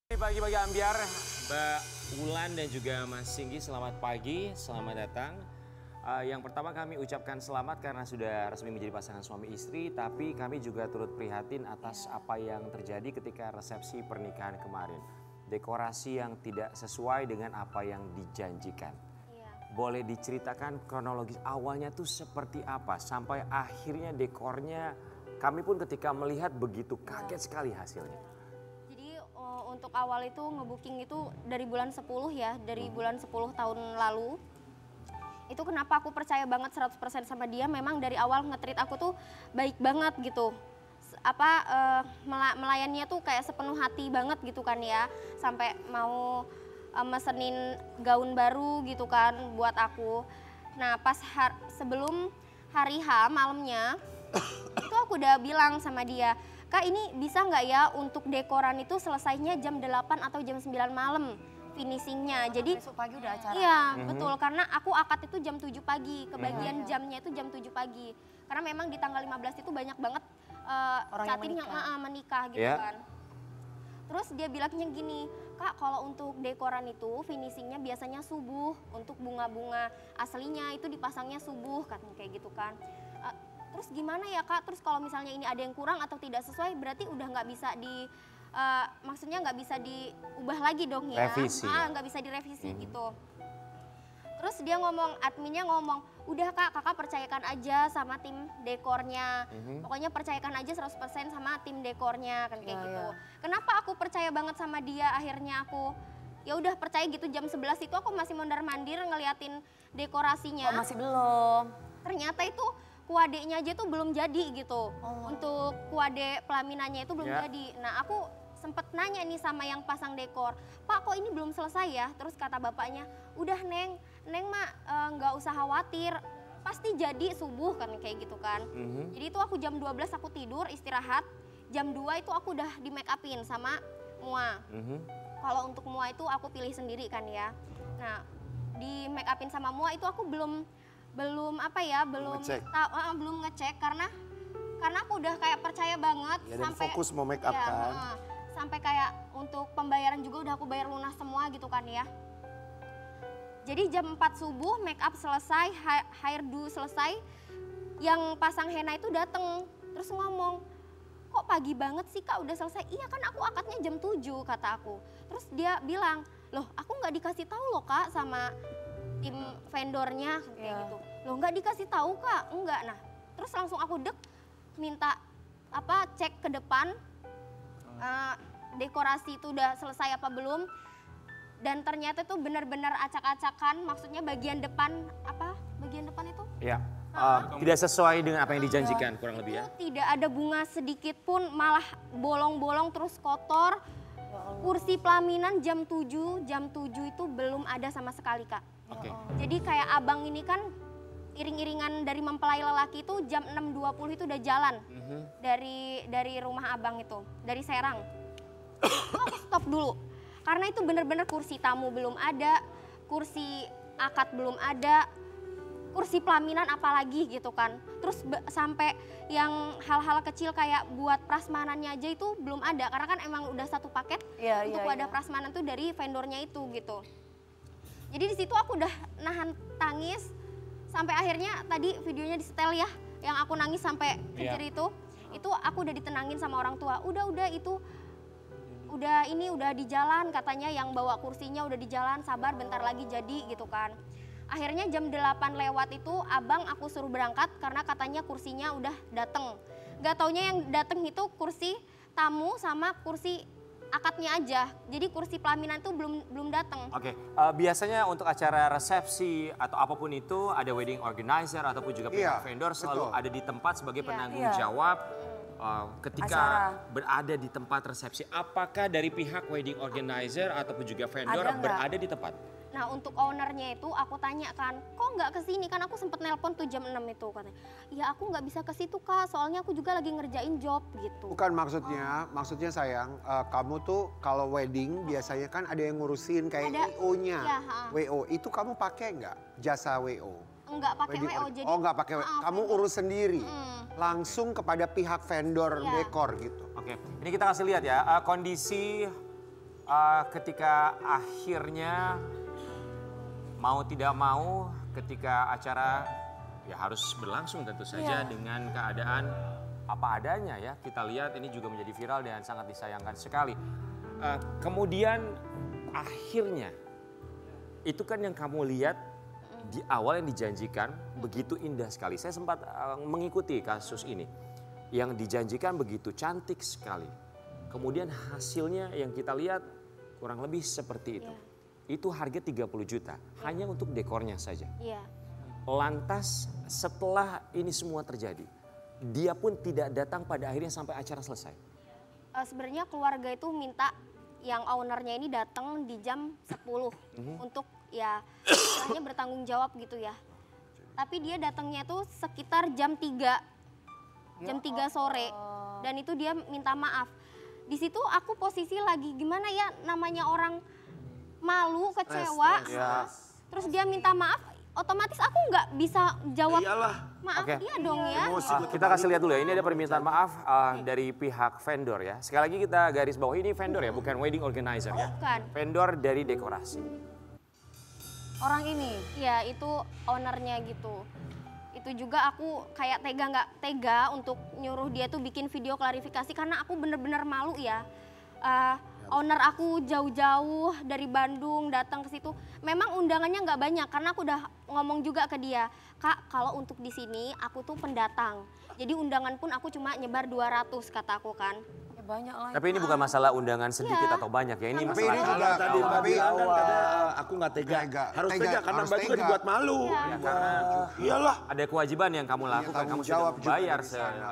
Pagi-pagi ambiar, Mbak Wulan dan juga Mas Singgi, selamat pagi, selamat datang. Yang pertama kami ucapkan selamat karena sudah resmi menjadi pasangan suami istri, tapi kami juga turut prihatin atas apa yang terjadi ketika resepsi pernikahan kemarin. Dekorasi yang tidak sesuai dengan apa yang dijanjikan. Boleh diceritakan kronologis awalnya tuh seperti apa sampai akhirnya dekornya kami pun ketika melihat begitu kaget sekali hasilnya. Untuk awal itu ngebooking itu dari bulan 10 ya, dari bulan 10 tahun lalu. Itu kenapa aku percaya banget 100% sama dia, memang dari awal nge-treat aku tuh baik banget gitu. Melayannya tuh kayak sepenuh hati banget gitu kan ya. Sampai mau mesenin gaun baru gitu kan buat aku. Nah pas sebelum hari H malamnya, itu aku udah bilang sama dia, Kak ini bisa nggak ya untuk dekoran itu selesainya jam 8 atau jam 9 malam finishingnya. Jadi besok pagi udah acara. Iya betul, karena aku akad itu jam 7 pagi, kebagian jamnya itu jam 7 pagi. Karena memang di tanggal 15 itu banyak banget catin yang menikah gitu kan. Terus dia bilangnya gini, Kak kalau untuk dekoran itu finishingnya biasanya subuh, untuk bunga-bunga aslinya itu dipasangnya subuh katanya kayak gitu kan. Terus gimana ya Kak, terus kalau misalnya ini ada yang kurang atau tidak sesuai berarti udah nggak bisa maksudnya nggak bisa diubah lagi dong ya. Revisi. Nggak bisa direvisi gitu. Terus dia adminnya ngomong, udah Kak, kakak percayakan aja sama tim dekornya. Pokoknya percayakan aja 100% sama tim dekornya kan kayak gitu. Kenapa aku percaya banget sama dia, akhirnya aku ya udah percaya gitu. Jam 11 itu aku masih mondar-mandir ngeliatin dekorasinya. Oh masih belum? Ternyata itu kuadenya aja tuh belum jadi gitu. Untuk kuade pelaminannya itu belum jadi. Nah aku sempet nanya nih sama yang pasang dekor, Pak kok ini belum selesai ya? Terus kata bapaknya, udah Neng mah nggak usah khawatir, pasti jadi subuh kan kayak gitu kan. Jadi itu aku jam 12 aku tidur istirahat, jam 2 itu aku udah di make upin sama Mua. Kalau untuk Mua itu aku pilih sendiri kan ya. Nah di make upin sama Mua itu aku belum ngecek karena aku udah kayak percaya banget ya, sampai fokus mau make up kan. Sampai kayak untuk pembayaran juga udah aku bayar lunas semua gitu kan ya. Jadi jam 4 subuh make up selesai, hairdo selesai, yang pasang henna itu dateng terus ngomong, kok pagi banget sih Kak udah selesai? Iya kan aku akadnya jam 7 kata aku. Terus dia bilang, loh aku nggak dikasih tahu loh Kak sama tim vendornya kayak gitu. Loh nggak dikasih tahu Kak? Enggak. Nah terus langsung aku minta cek ke depan dekorasi itu udah selesai apa belum. Dan ternyata itu benar-benar acak-acakan, maksudnya bagian depan itu? Ya, tidak sesuai dengan apa yang dijanjikan kurang lebih ya. Tidak ada bunga sedikit pun, malah bolong-bolong terus kotor. Kursi pelaminan jam 7 itu belum ada sama sekali Kak. Jadi kayak abang ini kan iring-iringan dari mempelai lelaki itu jam 6.20 itu udah jalan dari rumah abang itu, dari Serang. Aku stop dulu, karena itu bener-bener kursi tamu belum ada, kursi akad belum ada, kursi pelaminan apalagi gitu kan. Terus sampai yang hal-hal kecil kayak buat prasmanannya aja itu belum ada, karena kan emang udah satu paket untuk wadah prasmanan tuh dari vendornya itu gitu. Jadi di situ aku udah nahan tangis sampai akhirnya tadi videonya di setel ya, yang aku nangis sampai kejer itu aku udah ditenangin sama orang tua. Udah itu udah di jalan katanya, yang bawa kursinya udah di jalan, sabar bentar lagi jadi gitu kan. Akhirnya jam 8 lewat itu abang aku suruh berangkat karena katanya kursinya udah dateng. Gak taunya yang dateng itu kursi tamu sama kursi akadnya aja. Jadi kursi pelaminan itu belum datang. Biasanya untuk acara resepsi atau apapun itu ada wedding organizer ataupun juga pihak vendor selalu ada di tempat sebagai penanggung jawab ketika berada di tempat resepsi. Apakah dari pihak wedding organizer ataupun juga vendor berada di tempat? Nah untuk ownernya itu aku tanya kan, kok nggak kesini? Kan aku sempet nelpon tuh jam 6 itu katanya. Ya aku nggak bisa ke situ Kak, soalnya aku juga lagi ngerjain job gitu. Bukan maksudnya sayang, kamu tuh kalau wedding biasanya kan ada yang ngurusin kayak WO-nya. WO, itu kamu pakai nggak jasa WO? Enggak pakai WO. Jadi, nggak pakai WO, kamu urus sendiri? Langsung kepada pihak vendor dekor gitu? Ini kita kasih lihat ya, kondisi ketika akhirnya mau tidak mau ketika acara ya harus berlangsung tentu saja dengan keadaan apa adanya ya. Kita lihat ini juga menjadi viral dan sangat disayangkan sekali. Kemudian akhirnya itu kan yang kamu lihat di awal yang dijanjikan begitu indah sekali. Saya sempat mengikuti kasus ini. Yang dijanjikan begitu cantik sekali. Kemudian hasilnya yang kita lihat kurang lebih seperti itu. Itu harga 30 juta hanya untuk dekornya saja. Lantas setelah ini semua terjadi, dia pun tidak datang pada akhirnya sampai acara selesai. Sebenarnya keluarga itu minta yang ownernya ini datang di jam 10 untuk ya istilahnya bertanggung jawab gitu ya. Tapi dia datangnya tuh sekitar jam 3 sore dan itu dia minta maaf. Di situ aku posisi lagi gimana ya, namanya orang malu, kecewa, terus dia minta maaf, otomatis aku nggak bisa jawab maaf dia dong ya. Kita kasih lihat dulu ya, ini ada permintaan maaf dari pihak vendor ya. Sekali lagi kita garis bawah ini vendor ya, bukan wedding organizer ya. Bukan. Vendor dari dekorasi. Orang ini? Ya itu ownernya gitu. Itu juga aku kayak nggak tega untuk nyuruh dia tuh bikin video klarifikasi karena aku bener-bener malu ya. Owner aku jauh-jauh dari Bandung datang ke situ. Memang undangannya nggak banyak karena aku udah ngomong juga ke dia, Kak, kalau untuk di sini aku tuh pendatang. Jadi undangan pun aku cuma nyebar 200 kata aku kan. Ya banyak lah. Tapi ini bukan masalah undangan sedikit atau banyak ya, ini Tapi masalah. ini juga Tadi Mbak bilang kan katanya aku nggak tega. Harus tega karena harus Mbak juga tega. dibuat malu. Iyalah. Ada kewajiban yang kamu lakukan, tanggung kamu sudah jawab juga membayar di sana.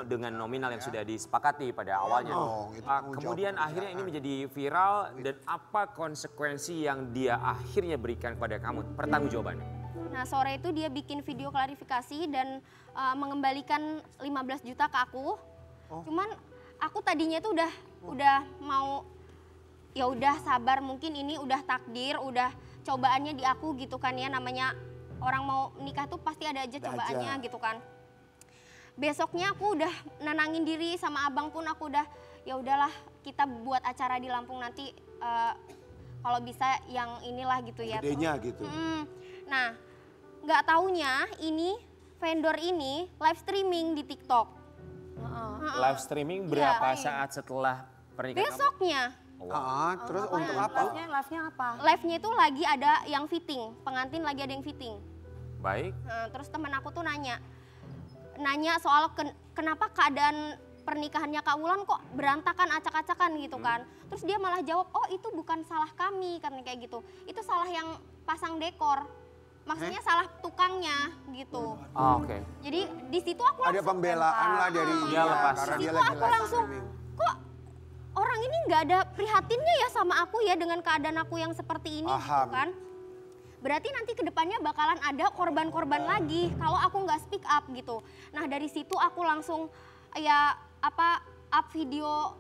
dengan nominal yang sudah disepakati pada awalnya. itu tanggung Kemudian jawab akhirnya ini menjadi viral dan apa konsekuensi yang dia akhirnya berikan kepada kamu? Pertanggungjawabannya. Nah sore itu dia bikin video klarifikasi dan mengembalikan 15 juta ke aku. Cuman aku tadinya tuh udah mau ya udah sabar, mungkin ini udah takdir, udah cobaannya di aku gitu kan ya, namanya orang mau menikah tuh pasti ada aja cobaannya gitu kan. Besoknya aku udah nenangin diri sama abang pun aku udah ya udahlah kita buat acara di Lampung nanti kalau bisa yang inilah gitu ya. Gedenya gitu. Nah nggak taunya ini vendor ini live streaming di TikTok. Live streaming berapa saat setelah pernikahan? Besoknya. Terus untuk apa? Live-nya apa? Live-nya itu lagi ada yang fitting, pengantin lagi ada yang fitting. Baik. Nah, terus teman aku tuh nanya soal kenapa keadaan pernikahannya Kak Wulan kok berantakan, acak-acakan gitu kan. Terus dia malah jawab, oh itu bukan salah kami, karena kayak gitu. Itu salah yang pasang dekor. Maksudnya salah tukangnya gitu. Oke. Jadi di situ aku Ada langsung pembelaan lah dari Dia lepas. karena di dia situ lagi aku live langsung streaming. kok orang ini nggak ada prihatinnya ya sama aku ya dengan keadaan aku yang seperti ini gitu kan. Berarti nanti kedepannya bakalan ada korban-korban lagi kalau aku nggak speak up gitu. Nah dari situ aku langsung ya up video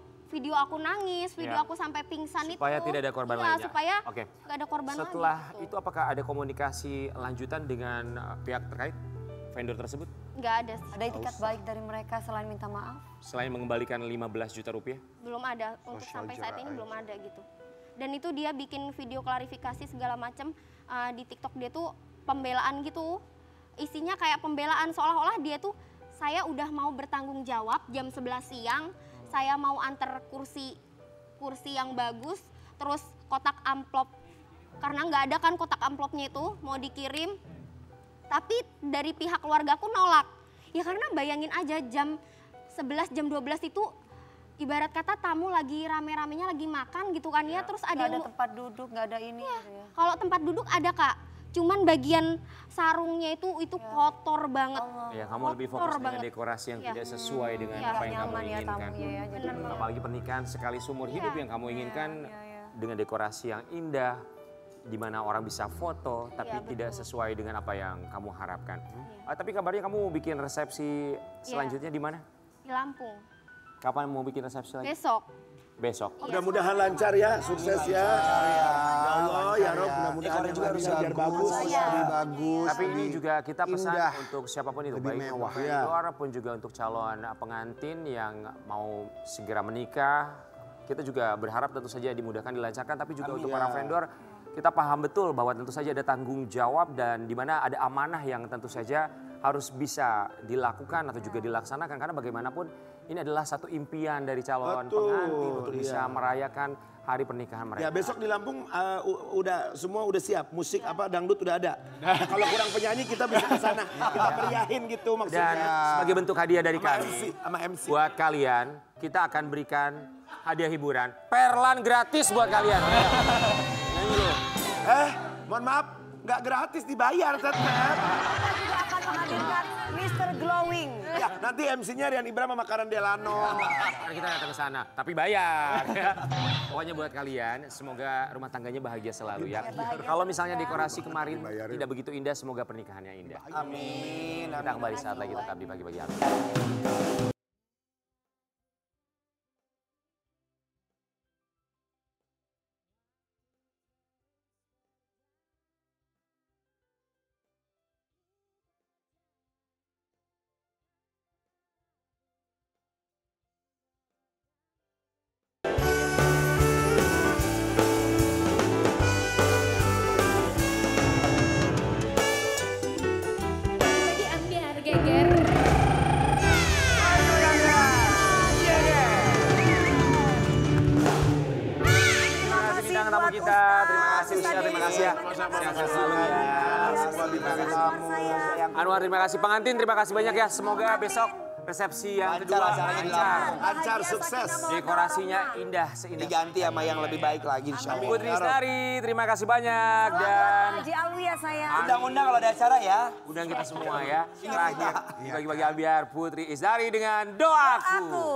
aku nangis, video aku sampai pingsan Supaya itu. tidak ada korban Iya, lainnya. supaya Oke. nggak ada korban Setelah lagi. Gitu. itu apakah ada komunikasi lanjutan dengan pihak terkait vendor tersebut? Nggak ada sih. Ada etikat baik dari mereka selain minta maaf? Selain mengembalikan 15 juta rupiah? Belum ada untuk sampai saat ini belum ada gitu. Dan itu dia bikin video klarifikasi segala macam di TikTok dia tuh pembelaan gitu. Isinya kayak pembelaan seolah-olah dia tuh saya udah mau bertanggung jawab jam 11 siang, saya mau antar kursi yang bagus, terus kotak amplop karena nggak ada kan kotak amplopnya itu mau dikirim. Tapi dari pihak keluarga aku nolak. Ya karena bayangin aja jam 11, jam 12 itu ibarat kata tamu lagi rame-ramenya lagi makan gitu kan ya. Terus ada Nggak ada tempat duduk, nggak ada ini gitu ya. kalau tempat duduk ada Kak. Cuman bagian sarungnya itu kotor banget. Ya, kamu lebih fokus dengan dekorasi yang tidak sesuai dengan apa yang kamu Nyaman ya inginkan. tamunya ya. Jadi Apalagi pernikahan sekali seumur hidup yang kamu inginkan dengan dekorasi yang indah, di mana orang bisa foto, tapi tidak sesuai dengan apa yang kamu harapkan. Tapi kabarnya kamu mau bikin resepsi selanjutnya di mana? Di Lampung. Kapan mau bikin resepsi lagi? Besok. Besok. Mudah-mudahan lancar ya, sukses ya. Ya Allah, ya Rob, mudah-mudahan juga yang bisa bisa biar bagus. lebih bagus. Tapi ini juga kita pesan indah, untuk siapapun itu, lebih baik mewah. vendor pun juga untuk calon pengantin yang mau segera menikah. kita juga berharap tentu saja dimudahkan, dilancarkan, tapi juga untuk para vendor kita paham betul bahwa tentu saja ada tanggung jawab dan di mana ada amanah yang tentu saja harus bisa dilakukan atau juga dilaksanakan karena bagaimanapun ini adalah satu impian dari calon pengantin untuk bisa merayakan hari pernikahan mereka. Ya besok di Lampung semua udah siap, musik apa dangdut udah ada. Kalau kurang penyanyi kita bisa ke sana, kita meriahin gitu maksudnya. Dan sebagai bentuk hadiah dari kami, sama MC. buat kalian kita akan berikan hadiah hiburan, perlan gratis buat kalian. Nyanyi dulu. Mohon maaf, nggak gratis dibayar tetap. Kita juga akan menghadirkan Mr. Glowing. Ya, nanti MC-nya Rian Ibram sama Karen Delano. Karena kita datang ke sana, tapi bayar. Ya. Pokoknya buat kalian, semoga rumah tangganya bahagia selalu ya. Kalau misalnya dekorasi kemarin tidak begitu indah, semoga pernikahannya indah. Amin. Kita kembali saat lagi tetap di pagi-pagi hari. Bagi ambiar geger. Terima kasih bintang tamu kita, terima kasih Usia, terima kasih ya. Sehat selalu ya. Anwar, terima kasih pengantin, terima kasih banyak ya. Semoga besok resepsi yang kedua lancar. Lancar, sukses. Dekorasinya indah, seindah. Diganti sama yang lebih baik lagi insya Allah. Putri Isnari, terima kasih banyak. Dan Haji Alwi ya sayang. Undang-undang kalau ada acara ya. undang kita semua ya. Terakhir, bagi-bagi ambiar Putri Isnari dengan doaku. Aku.